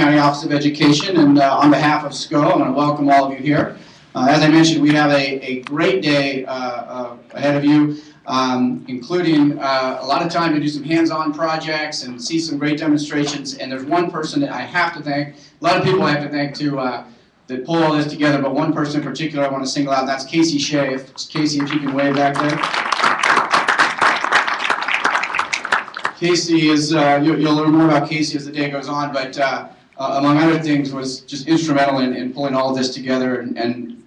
County Office of Education, and on behalf of SCO, I want to welcome all of you here. As I mentioned, we have a great day ahead of you, including a lot of time to do some hands-on projects and see some great demonstrations. And there's one person that I have to thank, a lot of people I have to thank too, that pull all this together, but one person in particular I want to single out, and that's Casey Shea. Casey, if you can wave back there. Casey is, you'll learn more about Casey as the day goes on, but among other things was just instrumental in pulling all of this together and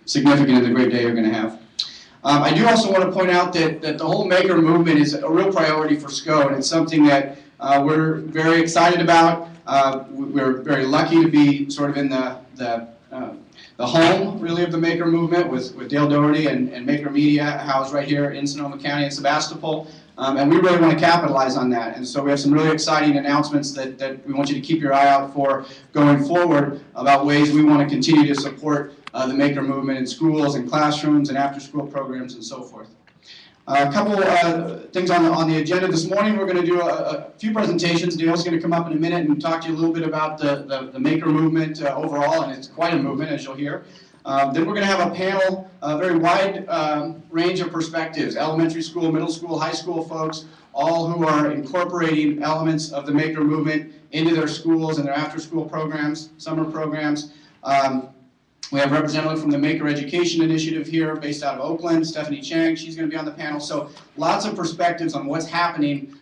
significant in the great day you're going to have. I do also want to point out that the whole maker movement is a real priority for SCO, and it's something that we're very excited about. We're very lucky to be sort of in the home, really, of the maker movement with Dale Dougherty and Maker Media housed right here in Sonoma County in Sebastopol. And we really want to capitalize on that. And so we have some really exciting announcements that we want you to keep your eye out for going forward about ways we want to continue to support the maker movement in schools and classrooms and after-school programs and so forth. A couple things on the agenda this morning. We're going to do a few presentations. Dale's going to come up in a minute and talk to you a little bit about the maker movement overall, and it's quite a movement, as you'll hear. Then we're going to have a panel, a very wide range of perspectives, elementary school, middle school, high school folks, all who are incorporating elements of the maker movement into their schools and their after-school programs, summer programs. We have a representative from the Maker Education Initiative here based out of Oakland, Stephanie Chang. She's going to be on the panel. So lots of perspectives on what's happening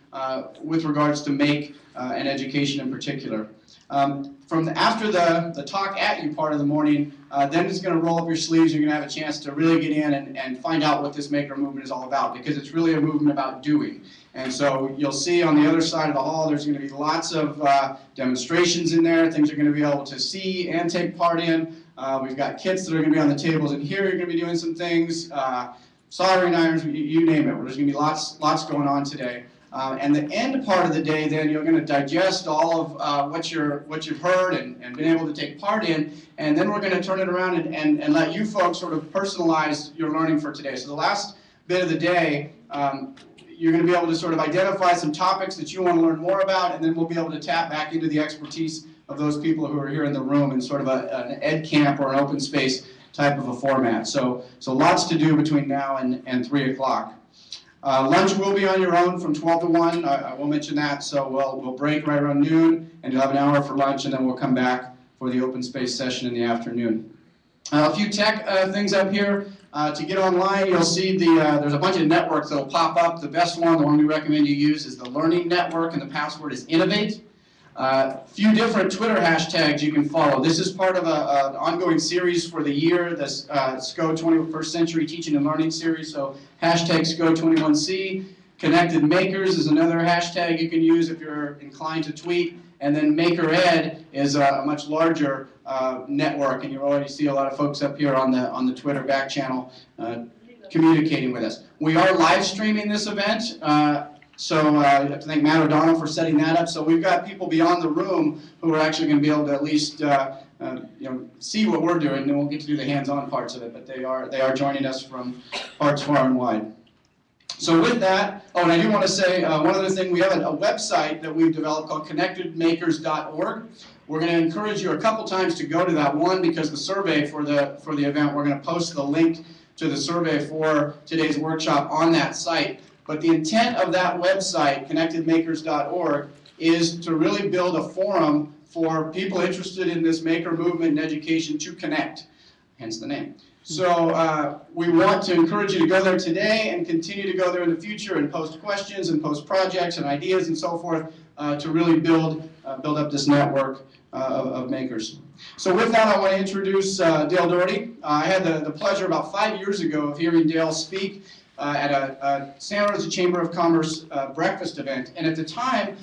with regards to make and education in particular. After the talk at you part of the morning, then it's going to roll up your sleeves. You're going to have a chance to really get in and find out what this maker movement is all about, because it's really a movement about doing. And so you'll see on the other side of the hall there's going to be lots of demonstrations in there, things you're going to be able to see and take part in. We've got kits that are going to be on the tables in here. You're going to be doing some things, soldering irons, you name it. There's going to be lots going on today. And the end part of the day, then you're going to digest all of what you've heard and been able to take part in, and then we're going to turn it around and let you folks sort of personalize your learning for today. So the last bit of the day, you're going to be able to sort of identify some topics that you want to learn more about, and then we'll be able to tap back into the expertise of those people who are here in the room in sort of an ed camp or an open space type of a format. So lots to do between now and 3 o'clock. Lunch will be on your own from 12 to 1. I will mention that. So we'll break right around noon, and you'll have an hour for lunch, and then we'll come back for the open space session in the afternoon. A few tech things up here. To get online, you'll see there's a bunch of networks that will pop up. The best one, the one we recommend you use, is the Learning Network, and the password is Innovate. Few different Twitter hashtags you can follow. This is part of an ongoing series for the year, this SCO 21st Century Teaching and Learning Series. So hashtag SCO21C. Connected Makers is another hashtag you can use if you're inclined to tweet. And then MakerEd is a much larger network, and you already see a lot of folks up here on the Twitter back channel communicating with us. We are live streaming this event. So I have to thank Matt O'Donnell for setting that up. So we've got people beyond the room who are actually going to be able to at least see what we're doing, and then we'll get to do the hands-on parts of it. But they are joining us from parts far and wide. So with that, and I do want to say one other thing. We have a website that we've developed called connectedmakers.org. We're going to encourage you a couple times to go to that one, because the survey for the event, we're going to post the link to the survey for today's workshop on that site. But the intent of that website, connectedmakers.org, is to really build a forum for people interested in this maker movement and education to connect, hence the name. So we want to encourage you to go there today and continue to go there in the future and post questions and post projects and ideas and so forth to really build up this network of makers. So with that, I want to introduce Dale Dougherty. I had the pleasure about 5 years ago of hearing Dale speak at a Santa Rosa Chamber of Commerce breakfast event, and at the time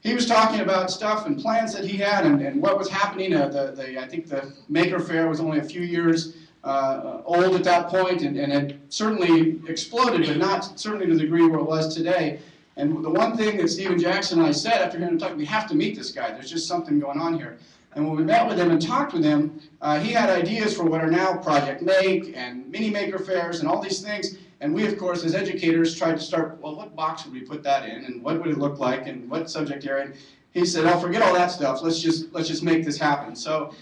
he was talking about stuff and plans that he had and what was happening. I think the Maker Fair was only a few years old at that point, and had certainly exploded, but not certainly to the degree where it was today. And the one thing that Stephen Jackson and I said after hearing him talk, we have to meet this guy. There's just something going on here. And when we met with him and talked with him, he had ideas for what are now Project Make and mini Maker Fairs and all these things. And we, of course, as educators, tried to start, well, what box would we put that in, and what would it look like, and what subject area? And he said, "Oh, forget all that stuff. Let's just make this happen." So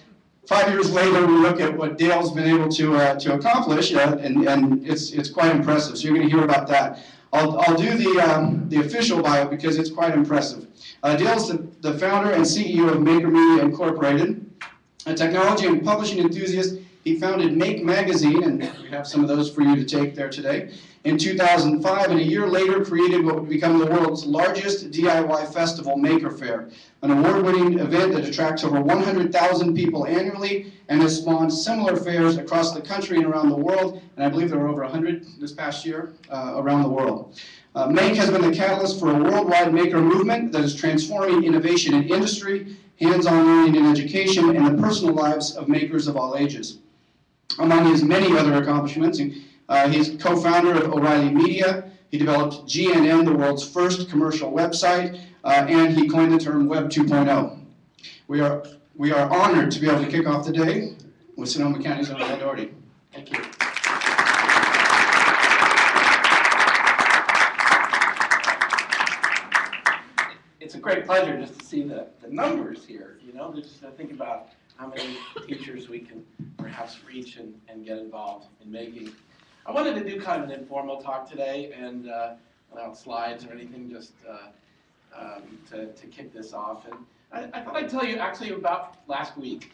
5 years later, we look at what Dale's been able to accomplish, and it's quite impressive. So you're going to hear about that. I'll do the official bio because it's quite impressive. Dale's the founder and CEO of Maker Media Incorporated, a technology and publishing enthusiast. He founded Make Magazine, and we have some of those for you to take there today, in 2005, and a year later created what would become the world's largest DIY festival, Maker Faire, an award-winning event that attracts over 100,000 people annually and has spawned similar fairs across the country and around the world, and I believe there were over 100 this past year around the world. Make has been the catalyst for a worldwide maker movement that is transforming innovation in industry, hands-on learning in education, and the personal lives of makers of all ages. Among his many other accomplishments, he's co-founder of O'Reilly Media. He developed GNN, the world's first commercial website, and he coined the term Web 2.0. We are honored to be able to kick off the day with Sonoma County's own Dougherty. Thank you. It's a great pleasure just to see the numbers here, just to think about how many teachers we can perhaps reach and get involved in making. I wanted to do kind of an informal talk today, and without slides or anything, just to kick this off. And I thought I'd tell you actually about last week,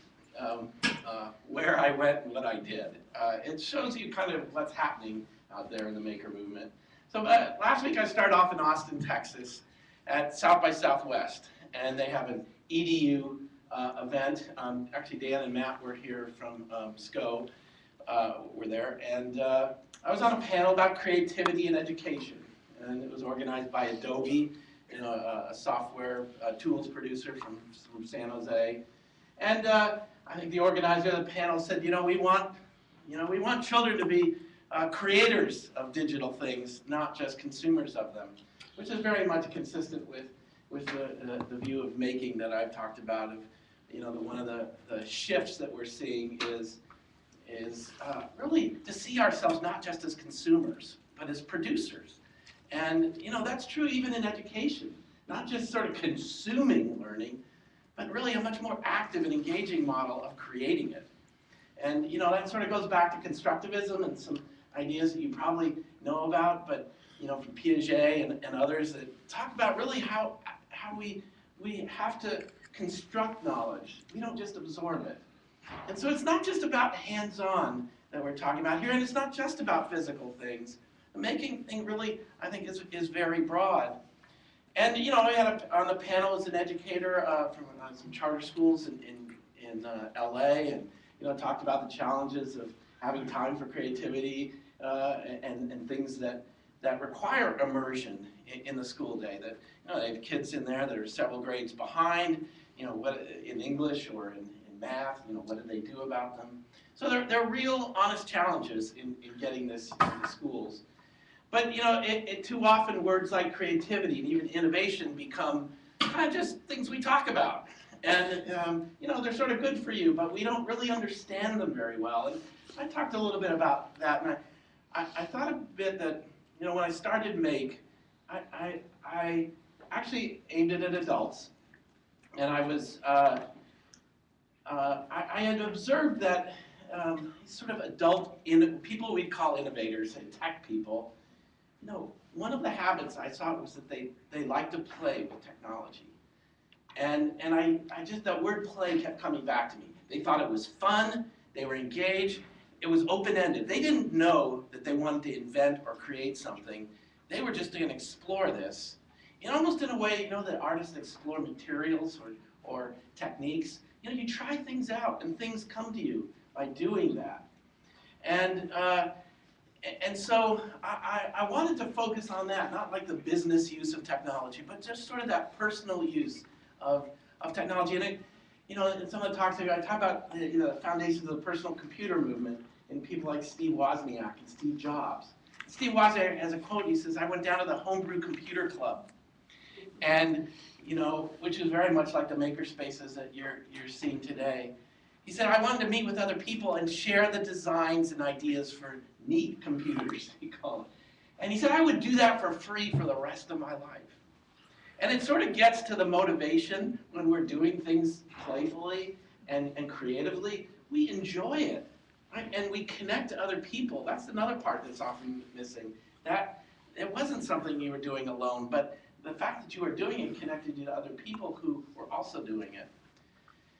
where I went and what I did. It shows you kind of what's happening out there in the maker movement. So last week I started off in Austin, Texas, at South by Southwest, and they have an EDU event. Actually, Dan and Matt were here from SCO, were there, and I was on a panel about creativity in education, and it was organized by Adobe, a software tools producer from San Jose, and I think the organizer of the panel said, we want children to be creators of digital things, not just consumers of them, which is very much consistent with the view of making that I've talked about. Of one of the shifts that we're seeing is really to see ourselves not just as consumers, but as producers. And that's true even in education, not just sort of consuming learning, but really a much more active and engaging model of creating it. And that sort of goes back to constructivism and some ideas that you probably know about, but from Piaget and others that talk about really how we have to construct knowledge. We don't just absorb it. And so it's not just about hands-on that we're talking about here, and it's not just about physical things. The making thing really, I think, is very broad. And we had on the panel as an educator from some charter schools in LA, and talked about the challenges of having time for creativity and things that require immersion in the school day. That they have kids in there that are several grades behind, what in English or in math, what do they do about them? So they're real, honest challenges in getting this into schools. But it too often words like creativity and even innovation become kind of just things we talk about, and they're sort of good for you, but we don't really understand them very well. And I talked a little bit about that, and I thought a bit that when I started Make, I actually aimed it at adults, and I was I had observed that sort of adult people we'd call innovators and tech people, one of the habits I saw was that they like to play with technology, and I just, that word play kept coming back to me. They thought it was fun. They were engaged. It was open-ended. They didn't know that they wanted to invent or create something. They were just going to explore this, almost in a way, that artists explore materials or techniques. You try things out, and things come to you by doing that. And so I wanted to focus on that, not like the business use of technology, but just sort of that personal use of technology. And in some of the talks I talk about the foundations of the personal computer movement and people like Steve Wozniak and Steve Jobs. Steve Wozniak has a quote. He says, "I went down to the Homebrew Computer Club," and which is very much like the maker spaces that you're seeing today. He said, "I wanted to meet with other people and share the designs and ideas for neat computers," he called it. And he said, "I would do that for free for the rest of my life." And it sort of gets to the motivation when we're doing things playfully and creatively. We enjoy it, right? And we connect to other people. That's another part that's often missing. That it wasn't something you were doing alone, but the fact that you were doing it connected you to other people who were also doing it.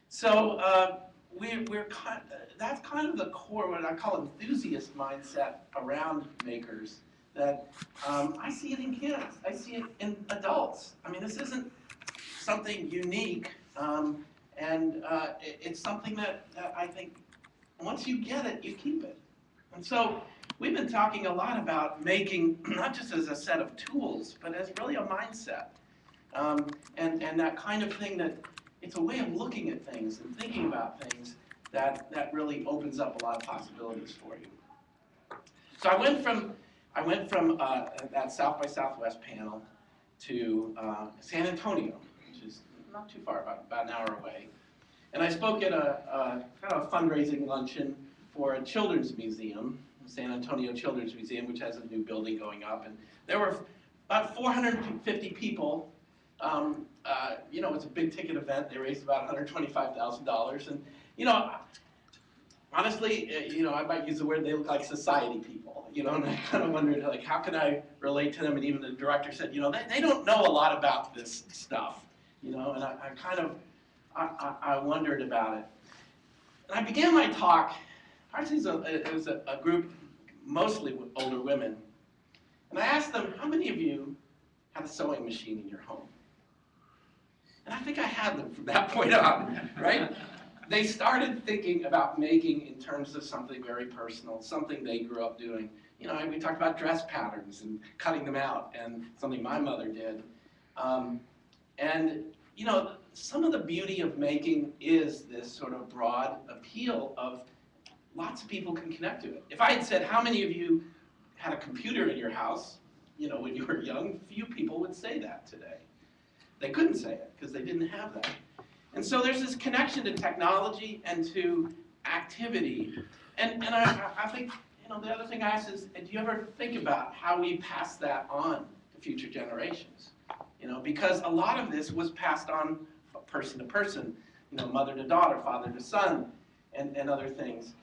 So that's kind of the core, what I call enthusiast mindset around makers. That I see it in kids, I see it in adults. I mean, this isn't something unique, and it's something that I think once you get it, you keep it. And so we've been talking a lot about making, not just as a set of tools, but as really a mindset. And that kind of thing that it's a way of looking at things and thinking about things that really opens up a lot of possibilities for you. So I went from that South by Southwest panel to San Antonio, which is not too far, about an hour away. And I spoke at a kind of a fundraising luncheon for a children's museum, San Antonio Children's Museum, which has a new building going up. And there were about 450 people. You know, it's a big ticket event. They raised about $125,000. And, you know, honestly, you know, I might use the word, they look like society people, you know, and I kind of wondered, like, how can I relate to them? And even the director said, you know, they don't know a lot about this stuff, you know, and I kind of, I wondered about it. And I began my talk, actually it was a group, mostly older women, and I asked them, how many of you have a sewing machine in your home? And I think I had them from that point on, right? They started thinking about making in terms of something very personal, something they grew up doing. You know, we talked about dress patterns and cutting them out, and something my mother did. And, you know, some of the beauty of making is this sort of broad appeal of lots of people can connect to it. If I had said, how many of you had a computer in your house, you know, when you were young, few people would say that today. They couldn't say it because they didn't have that. And so there's this connection to technology and to activity. And I think, you know, the other thing I ask is, do you ever think about how we pass that on to future generations? You know, because a lot of this was passed on person to person, you know, mother to daughter, father to son, and other things.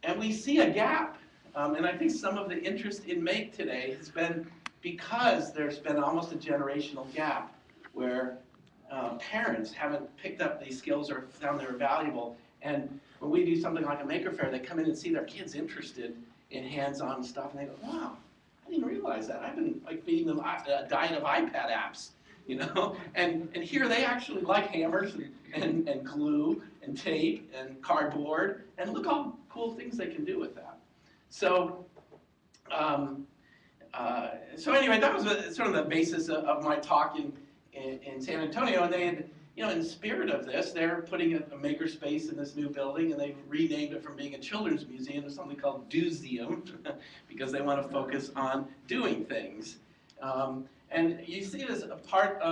And we see a gap. And I think some of the interest in Make today has been because there's been almost a generational gap where parents haven't picked up these skills or found they're valuable. And when we do something like a maker fair, they come in and see their kids interested in hands-on stuff, and they go, wow, I didn't realize that. I've been like feeding them a diet of iPad apps, you know? And here they actually like hammers and glue and tape and cardboard, and look all cool things they can do with that. So, so anyway, that was sort of the basis of my talk in San Antonio, and they had, you know, in the spirit of this, they're putting a makerspace in this new building, and they've renamed it from being a children's museum to something called Do'Seum, because they want to focus on doing things. And you see it as a part,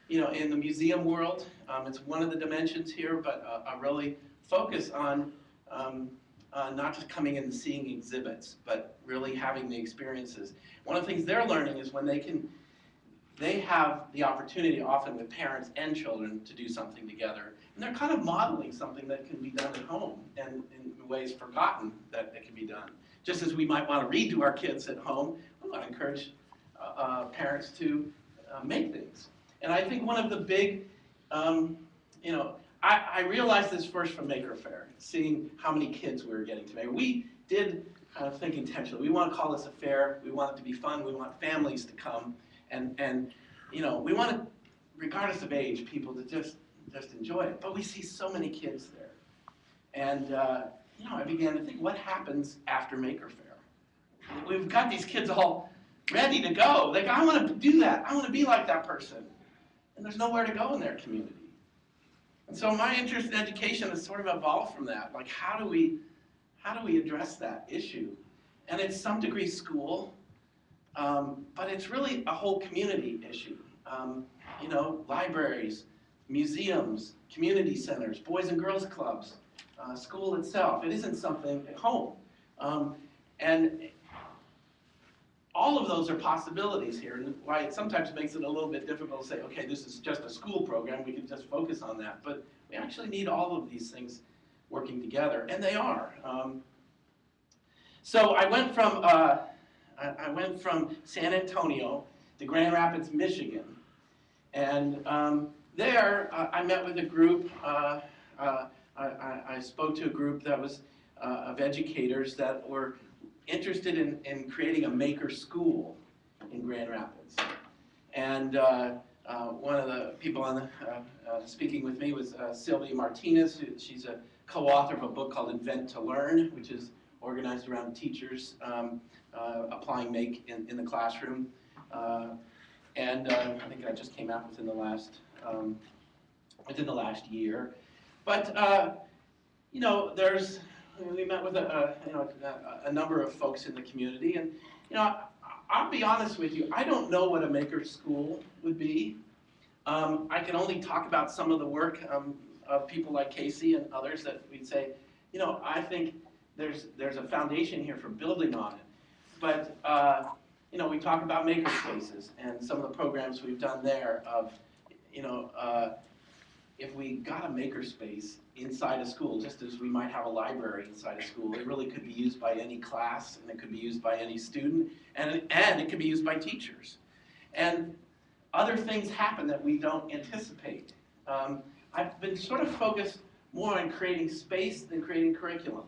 you know, in the museum world. It's one of the dimensions here, but a really focus on not just coming in and seeing exhibits, but really having the experiences. One of the things they're learning is when they have the opportunity often with parents and children to do something together. And they're kind of modeling something that can be done at home and in ways forgotten that it can be done. Just as we might want to read to our kids at home, we want to encourage parents to make things. And I think one of the big, you know, I realized this first from Maker Faire, seeing how many kids we were getting to make. We did kind of think intentionally. We want to call this a fair. We want it to be fun. We want families to come. And you know, we want to, regardless of age, people to just enjoy it. But we see so many kids there. And you know, I began to think, what happens after Maker Faire? We've got these kids all ready to go. Like, I want to do that. I want to be like that person. And there's nowhere to go in their community. And so my interest in education has sort of evolved from that. Like, how do we address that issue? And it's some degree school. But it's really a whole community issue. You know, libraries, museums, community centers, boys and girls clubs, school itself. It isn't something at home. And all of those are possibilities here, and why it sometimes makes it a little bit difficult to say, okay, this is just a school program, we can just focus on that. But we actually need all of these things working together, and they are. So I went from San Antonio to Grand Rapids, Michigan, and there I met with a group. I spoke to a group that was of educators that were interested in creating a maker school in Grand Rapids. And one of the people on the, speaking with me was Sylvia Martinez. She's a co-author of a book called Invent to Learn, which is organized around teachers applying make in the classroom. And I think that just came out within the last year. But you know, we met with a number of folks in the community, and you know, I'll be honest with you, I don't know what a maker school would be. I can only talk about some of the work of people like Casey and others that we'd say, you know, I think there's a foundation here for building on it. But you know, we talk about maker spaces and some of the programs we've done there of, you know, if we got a maker space inside a school, just as we might have a library inside a school, it really could be used by any class, and it could be used by any student, and it could be used by teachers. And other things happen that we don't anticipate. I've been sort of focused more on creating space than creating curriculum.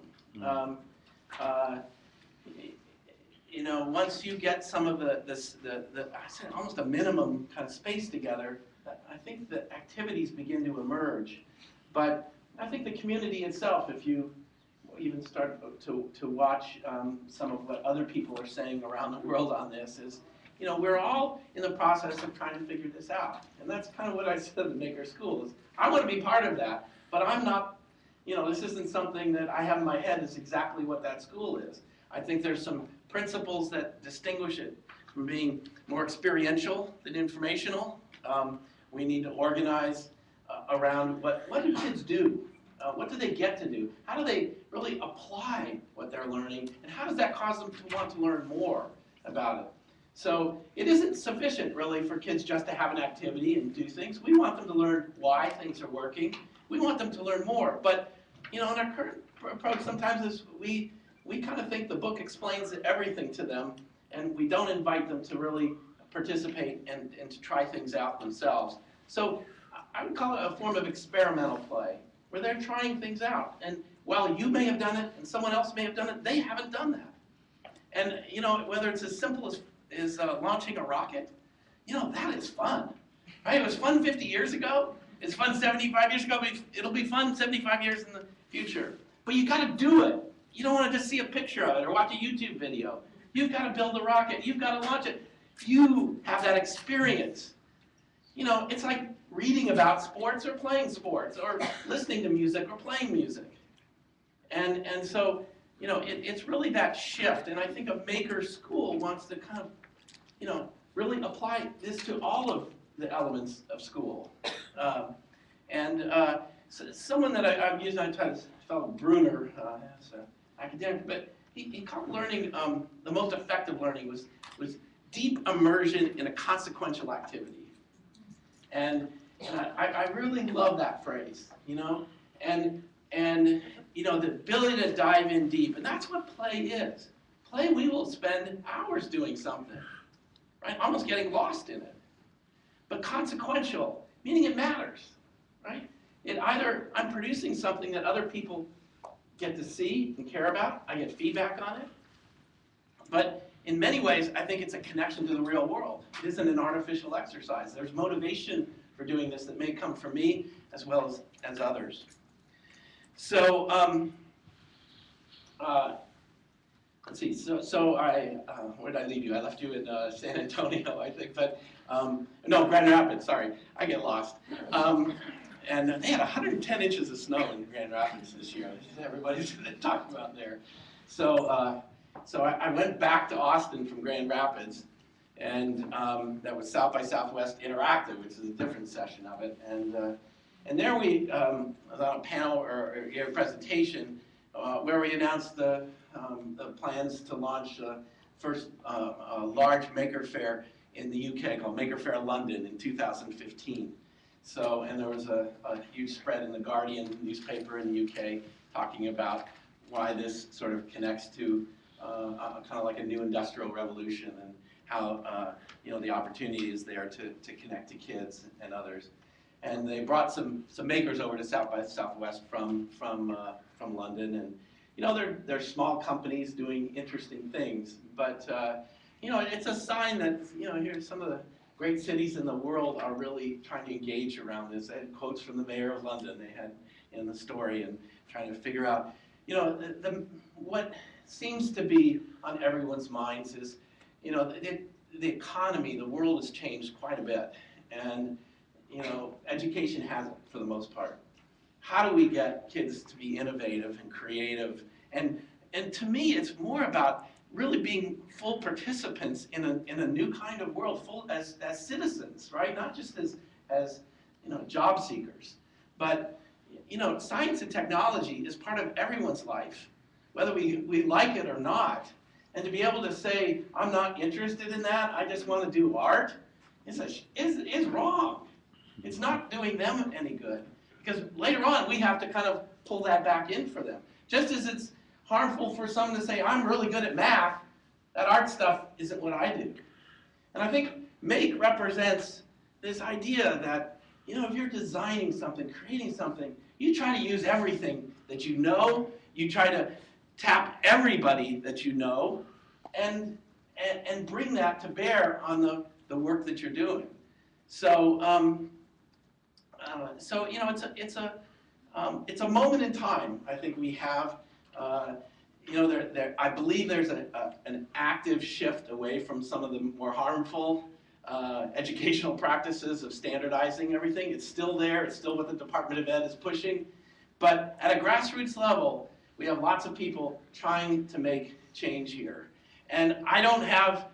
You know, once you get some of the I said almost a minimum kind of space together, I think the activities begin to emerge. But I think the community itself, if you even start to watch some of what other people are saying around the world on this, is, you know, we're all in the process of trying to figure this out. And that's kind of what I said at Maker School, is I want to be part of that, but I'm not, you know, this isn't something that I have in my head is exactly what that school is. I think there's some principles that distinguish it from being more experiential than informational. We need to organize around what do kids do? What do they get to do? How do they really apply what they're learning? And how does that cause them to want to learn more about it? So it isn't sufficient really for kids just to have an activity and do things. We want them to learn why things are working. We want them to learn more. But you know, in our current approach, sometimes is we kind of think the book explains everything to them, and we don't invite them to really participate and to try things out themselves. So I would call it a form of experimental play, where they're trying things out. And while you may have done it and someone else may have done it, they haven't done that. And you know, whether it's as simple as launching a rocket, you know, that is fun. Right? It was fun 50 years ago. It's fun 75 years ago, but it'll be fun 75 years in the future. But you got to do it. You don't want to just see a picture of it or watch a YouTube video. You've got to build a rocket. You've got to launch it. You have that experience. You know, it's like reading about sports or playing sports, or listening to music or playing music. And so, you know, it's really that shift. And I think a maker school wants to kind of, you know, really apply this to all of the elements of school. So someone that I've used, I taught this fellow Bruner, as an academic, but he called learning, the most effective learning was deep immersion in a consequential activity. And I really love that phrase, you know, and you know, the ability to dive in deep, and that's what play is. Play, we will spend hours doing something, right? Almost getting lost in it. But consequential, meaning it matters, right? It either I'm producing something that other people get to see and care about, I get feedback on it, but in many ways, I think it's a connection to the real world. It isn't an artificial exercise. There's motivation for doing this that may come from me as well as others. So, let's see, so I, where did I leave you? I left you in San Antonio, I think, but, no, Grand Rapids, sorry, I get lost. And they had 110 inches of snow in Grand Rapids this year. Everybody's talking about there. So, so I went back to Austin from Grand Rapids, and that was South by Southwest Interactive, which is a different session of it. And there we was on a panel or a presentation where we announced the plans to launch first large maker fair in the UK called Maker Faire London in 2015. So, and there was a huge spread in the Guardian newspaper in the UK talking about why this sort of connects to kind of like a new industrial revolution, and how you know, the opportunity is there to connect to kids and others. And they brought some makers over to South by Southwest from London, and you know, they're small companies doing interesting things, but you know, it's a sign that, you know, here some of the great cities in the world are really trying to engage around this. I had quotes from the mayor of London they had in the story, and trying to figure out, you know, what seems to be on everyone's minds is, you know, the economy, the world has changed quite a bit, and you know, education hasn't for the most part. How do we get kids to be innovative and creative? And to me, it's more about really being full participants in a new kind of world, full as citizens, right? Not just as you know, job seekers, but you know, science and technology is part of everyone's life, whether we like it or not. And to be able to say, I'm not interested in that, I just want to do art, is wrong. It's not doing them any good, because later on we have to kind of pull that back in for them. Just as it's harmful for someone to say, I'm really good at math, that art stuff isn't what I do. And I think make represents this idea that, you know, if you're designing something, creating something, you try to use everything that you know, you try to tap everybody that you know, and bring that to bear on the work that you're doing. So, so you know, it's a moment in time. I think we have, you know, I believe there's an active shift away from some of the more harmful educational practices of standardizing everything. It's still there. It's still what the Department of Ed is pushing. But at a grassroots level, we have lots of people trying to make change here. And I don't have,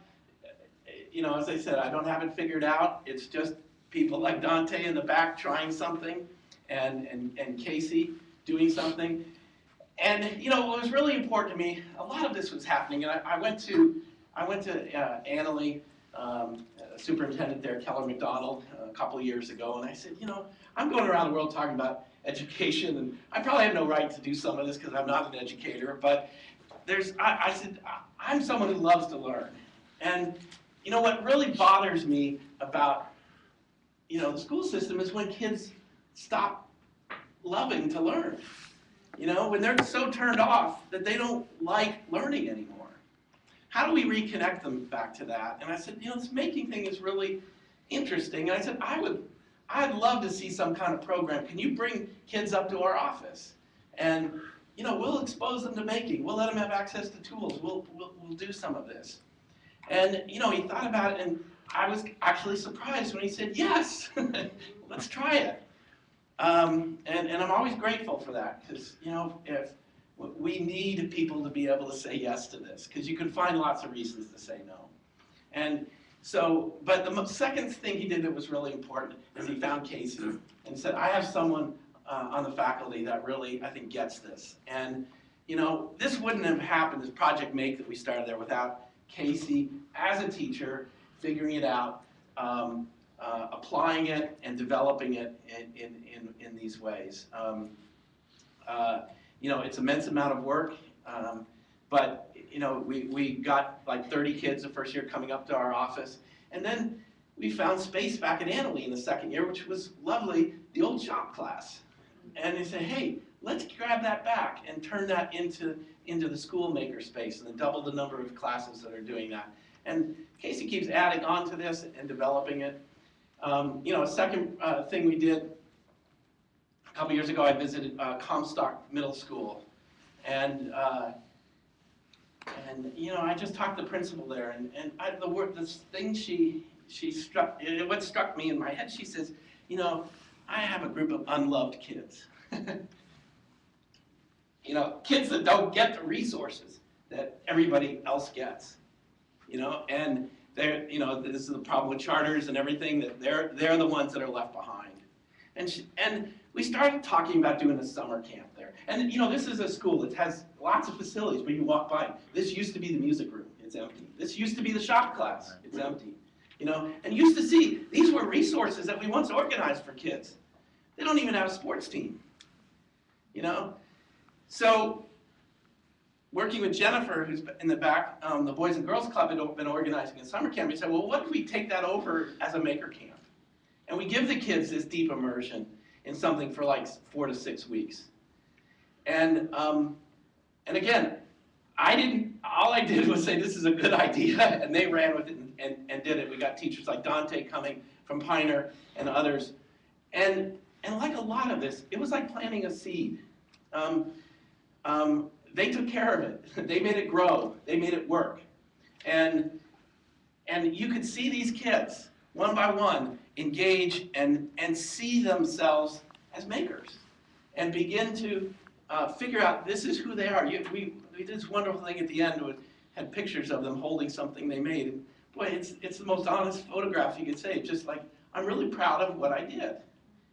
you know, as I said, I don't have it figured out. It's just people like Dante in the back trying something, and Casey doing something. And you know, what was really important to me, a lot of this was happening, and I went to Annalee, superintendent there, Keller McDonald, a couple of years ago, and I said, you know, I'm going around the world talking about education, and I probably have no right to do some of this because I'm not an educator, but I said, I'm someone who loves to learn. And you know, what really bothers me about, you know, the school system is when kids stop loving to learn. You know, when they're so turned off that they don't like learning anymore. How do we reconnect them back to that? And I said, you know, this making thing is really interesting. And I said, I'd love to see some kind of program. Can you bring kids up to our office? And, you know, we'll expose them to making. We'll let them have access to tools. We'll do some of this. And, you know, he thought about it, and I was actually surprised when he said, yes, let's try it. And I'm always grateful for that, because, you know, if we need people to be able to say yes to this, because you can find lots of reasons to say no. And so, but the second thing he did that was really important is he found Casey and said, I have someone on the faculty that really, I think, gets this. And, you know, this wouldn't have happened, this Project Make that we started there, without Casey as a teacher figuring it out, applying it and developing it in these ways. You know, it's an immense amount of work, but you know, we got like 30 kids the first year coming up to our office, and then we found space back at Annalee in the second year, which was lovely, the old shop class. And they said, hey, let's grab that back and turn that into the school maker space, and then double the number of classes that are doing that. And Casey keeps adding on to this and developing it. You know, a second thing we did, a couple years ago, I visited Comstock Middle School, and you know, I just talked to the principal there, and this thing what struck me in my head, she says, you know, I have a group of unloved kids. You know, kids that don't get the resources that everybody else gets. You know, and they're, you know, this is the problem with charters and everything, that they're the ones that are left behind. And we started talking about doing a summer camp there. And you know, this is a school that has lots of facilities when you walk by. This used to be the music room. it's empty. This used to be the shop class, it's empty. You know, and used to see, these were resources that we once organized for kids. They don't even have a sports team, you know? So, working with Jennifer, who's in the back, the Boys and Girls Club had been organizing a summer camp. We said, well, what if we take that over as a maker camp? And we give the kids this deep immersion in something for like 4 to 6 weeks. And again, all I did was say, this is a good idea, and they ran with it and did it. We got teachers like Dante coming from Pioneer and others. And like a lot of this, it was like planting a seed. They took care of it. They made it grow. They made it work. And you could see these kids, one by one, engage and see themselves as makers and begin to figure out this is who they are. We did this wonderful thing at the end. Had pictures of them holding something they made. And boy, it's the most honest photograph you could say. Just like, I'm really proud of what I did.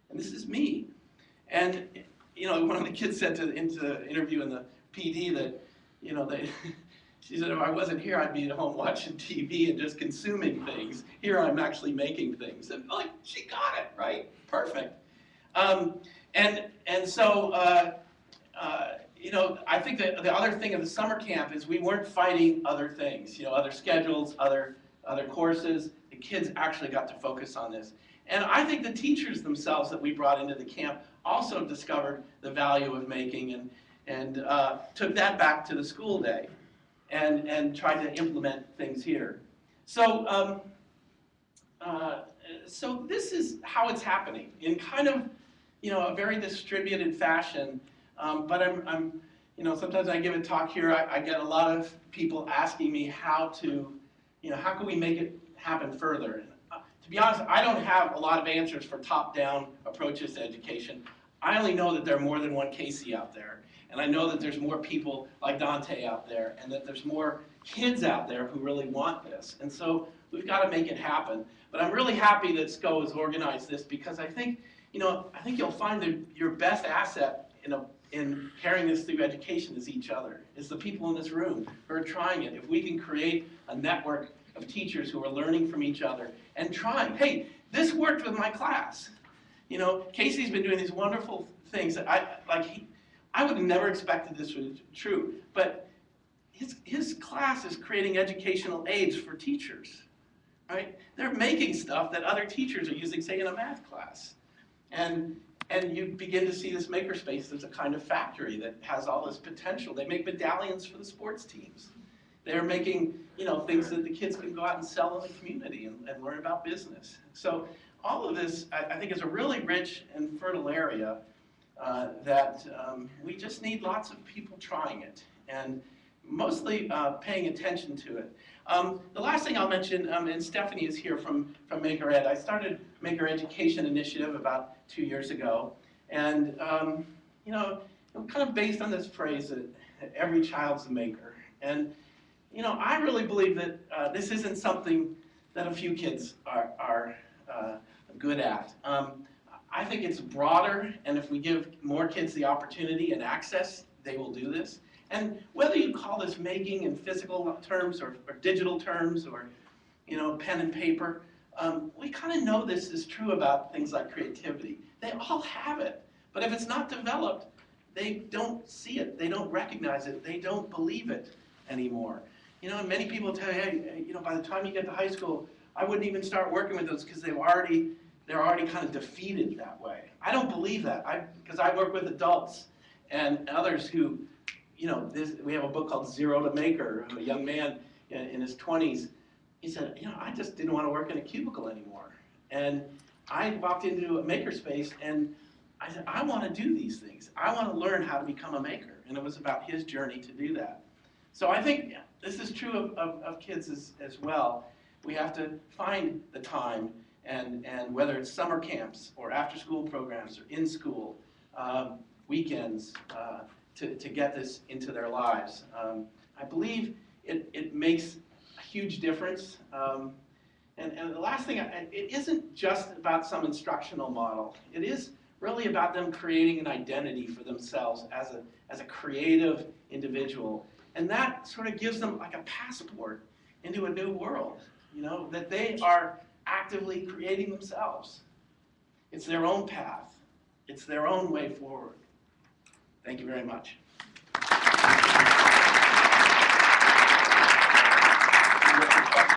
And this is me. And, you know, one of the kids said into the interview in the PD that, you know, she said, if I wasn't here, I'd be at home watching TV and just consuming things. Here I'm actually making things. And like, she got it, right? Perfect. So, you know, I think that the other thing of the summer camp is we weren't fighting other things, you know, other schedules, other courses. The kids actually got to focus on this. And I think the teachers themselves that we brought into the camp also discovered the value of making and took that back to the school day and tried to implement things here. So, so this is how it's happening in kind of, you know, a very distributed fashion. But I'm, you know, sometimes I give a talk here, I get a lot of people asking me how to, you know, how can we make it happen further? And, to be honest, I don't have a lot of answers for top-down approaches to education. I only know that there are more than one Casey out there. And I know that there's more people like Dante out there, and that there's more kids out there who really want this. And so we've got to make it happen. But I'm really happy that SCO has organized this, because I think, you know, I think you'll find that your best asset in carrying this through education is each other. It's the people in this room who are trying it. If we can create a network of teachers who are learning from each other and trying, hey, this worked with my class. You know, Casey's been doing these wonderful things that I would have never expected this was true, but his class is creating educational aids for teachers, right? They're making stuff that other teachers are using, say, in a math class. And you begin to see this makerspace as a kind of factory that has all this potential. They make medallions for the sports teams. They're making, you know, things that the kids can go out and sell in the community and learn about business. So all of this, I think, is a really rich and fertile area that we just need lots of people trying it and mostly paying attention to it. The last thing I'll mention, and Stephanie is here from Maker Ed. I started Maker Education Initiative about 2 years ago, and you know, I'm kind of based on this phrase that every child's a maker. And you know, I really believe that this isn't something that a few kids are good at. I think it's broader, and if we give more kids the opportunity and access, they will do this. And whether you call this making in physical terms or digital terms or, you know, pen and paper, we kind of know this is true about things like creativity. They all have it, but if it's not developed, they don't see it, they don't recognize it, they don't believe it anymore. You know, and many people tell you, hey, you know, by the time you get to high school, I wouldn't even start working with those because they're already kind of defeated that way. I don't believe that, because I work with adults and others who, you know, we have a book called Zero to Maker. A young man in his 20s, he said, you know, I just didn't want to work in a cubicle anymore. And I walked into a makerspace and I said, I want to do these things. I want to learn how to become a maker. And it was about his journey to do that. So I think this is true of kids as well. We have to find the time, and whether it's summer camps or after-school programs or in-school, weekends, to get this into their lives. I believe it makes a huge difference. And the last thing, it isn't just about some instructional model. It is really about them creating an identity for themselves as a creative individual. And that sort of gives them like a passport into a new world, you know, that they are actively creating themselves. It's their own path. It's their own way forward. Thank you very much.